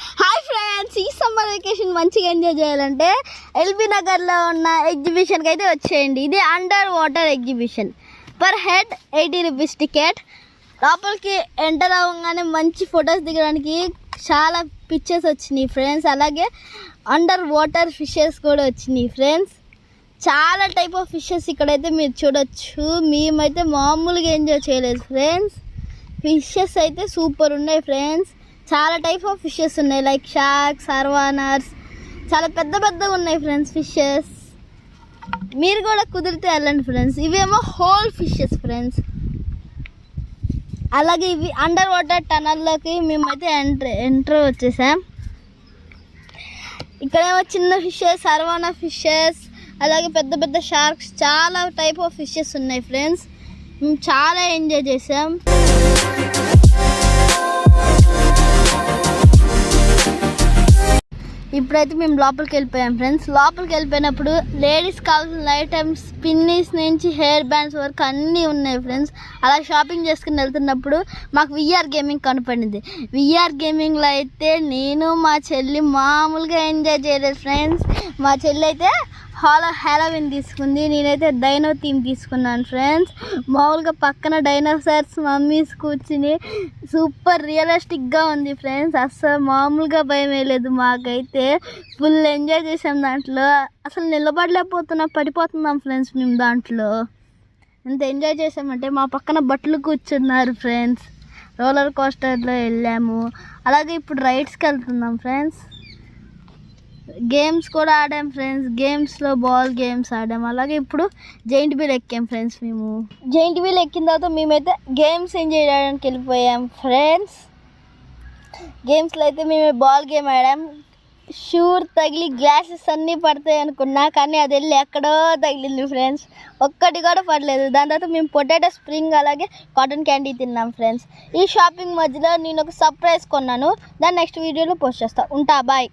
Hi friends, ఈ summer vacation మంచిగా enjoy చేయాలంటే ఎల్బీ నగర్లో ఉన్న ఎగ్జిబిషన్కి అయితే వచ్చేయండి. ఇది under water exhibition. Per head 80 rupees ticket. లోపలికి ఎంటర్ అవ్వగానే మంచి ఫొటోస్ దిగడానికి చాలా పిక్చర్స్ వచ్చినాయి ఫ్రెండ్స్. అలాగే అండర్ వాటర్ ఫిషెస్ కూడా వచ్చినాయి ఫ్రెండ్స్. చాలా టైప్ ఆఫ్ ఫిషెస్ ఇక్కడైతే మీరు చూడొచ్చు. మేమైతే మామూలుగా ఎంజాయ్ చేయలేదు ఫ్రెండ్స్. ఫిషెస్ అయితే సూపర్ ఉన్నాయి ఫ్రెండ్స్. చాలా టైప్ ఆఫ్ ఫిషెస్ ఉన్నాయి, లైక్ షార్క్స్, అర్వానర్స్, చాలా పెద్ద పెద్దగా ఉన్నాయి ఫ్రెండ్స్ ఫిషెస్. మీరు కూడా కుదిరితే వెళ్ళండి ఫ్రెండ్స్. ఇవేమో హోల్ ఫిషెస్ ఫ్రెండ్స్. అలాగే ఇవి అండర్ వాటర్ టనల్లోకి మేమైతే ఎంటర్ వచ్చేసాం. ఇక్కడేమో చిన్న ఫిషెస్, అర్వానా ఫిషెస్, అలాగే పెద్ద పెద్ద షార్క్స్, చాలా టైప్ ఆఫ్ ఫిషెస్ ఉన్నాయి ఫ్రెండ్స్. మేము చాలా ఎంజాయ్ చేసాం. ఇప్పుడైతే మేము లోపలికి వెళ్ళిపోయాం ఫ్రెండ్స్. లోపలికి వెళ్ళిపోయినప్పుడు లేడీస్ కావాల్సిన ఐటమ్స్, పిన్నీస్ నుంచి హెయిర్ బ్యాండ్స్ వరకు అన్నీ ఉన్నాయి ఫ్రెండ్స్. అలా షాపింగ్ చేసుకుని వెళ్తున్నప్పుడు మాకు విఆర్ గేమింగ్ కనపడింది. విఆర్ గేమింగ్లో అయితే నేను మా చెల్లి మామూలుగా ఎంజాయ్ చేయలేదు ఫ్రెండ్స్. మా చెల్లి అయితే హ్యాలోవిన్ తీసుకుంది, నేనైతే డైనో థీమ్ తీసుకున్నాను ఫ్రెండ్స్. మామూలుగా పక్కన డైనోసార్స్ మమ్మీస్ కూర్చుని సూపర్ రియలిస్టిక్గా ఉంది ఫ్రెండ్స్. అస్సలు మామూలుగా భయం వేయలేదు. మాకైతే ఫుల్ ఎంజాయ్ చేసాం దాంట్లో. అసలు పడిపోతున్నాం ఫ్రెండ్స్. మేము దాంట్లో ఎంత ఎంజాయ్ చేసామంటే మా పక్కన బట్టలు కూర్చున్నారు ఫ్రెండ్స్. రోలర్ కోస్టర్లో వెళ్ళాము. అలాగే ఇప్పుడు రైడ్స్కి వెళ్తున్నాం ఫ్రెండ్స్. గేమ్స్ కూడా ఆడాం ఫ్రెండ్స్. గేమ్స్లో బాల్ గేమ్స్ ఆడాం. అలాగే ఇప్పుడు జైంట్ వీల్ ఎక్కాం ఫ్రెండ్స్. మేము జైంట్ వీల్ ఎక్కిన తర్వాత మేమైతే గేమ్స్ ఎంజాయ్ చేయడానికి వెళ్ళిపోయాం ఫ్రెండ్స్. గేమ్స్లో అయితే మేము బాల్ గేమ్ ఆడాం. షూర్ తగిలి గ్లాసెస్ అన్నీ పడతాయి అనుకున్నా, కానీ అది వెళ్ళి ఎక్కడో తగిలింది ఫ్రెండ్స్. ఒక్కటి కూడా పడలేదు. దాని తర్వాత మేము పొటాటో స్ప్రింగ్ అలాగే కాటన్ క్యాండీ తిన్నాం ఫ్రెండ్స్. ఈ షాపింగ్ మధ్యలో నేను ఒక సర్ప్రైజ్ కొన్నాను. దాన్ని నెక్స్ట్ వీడియోలో పోస్ట్ చేస్తాను. ఉంటా, బాయ్.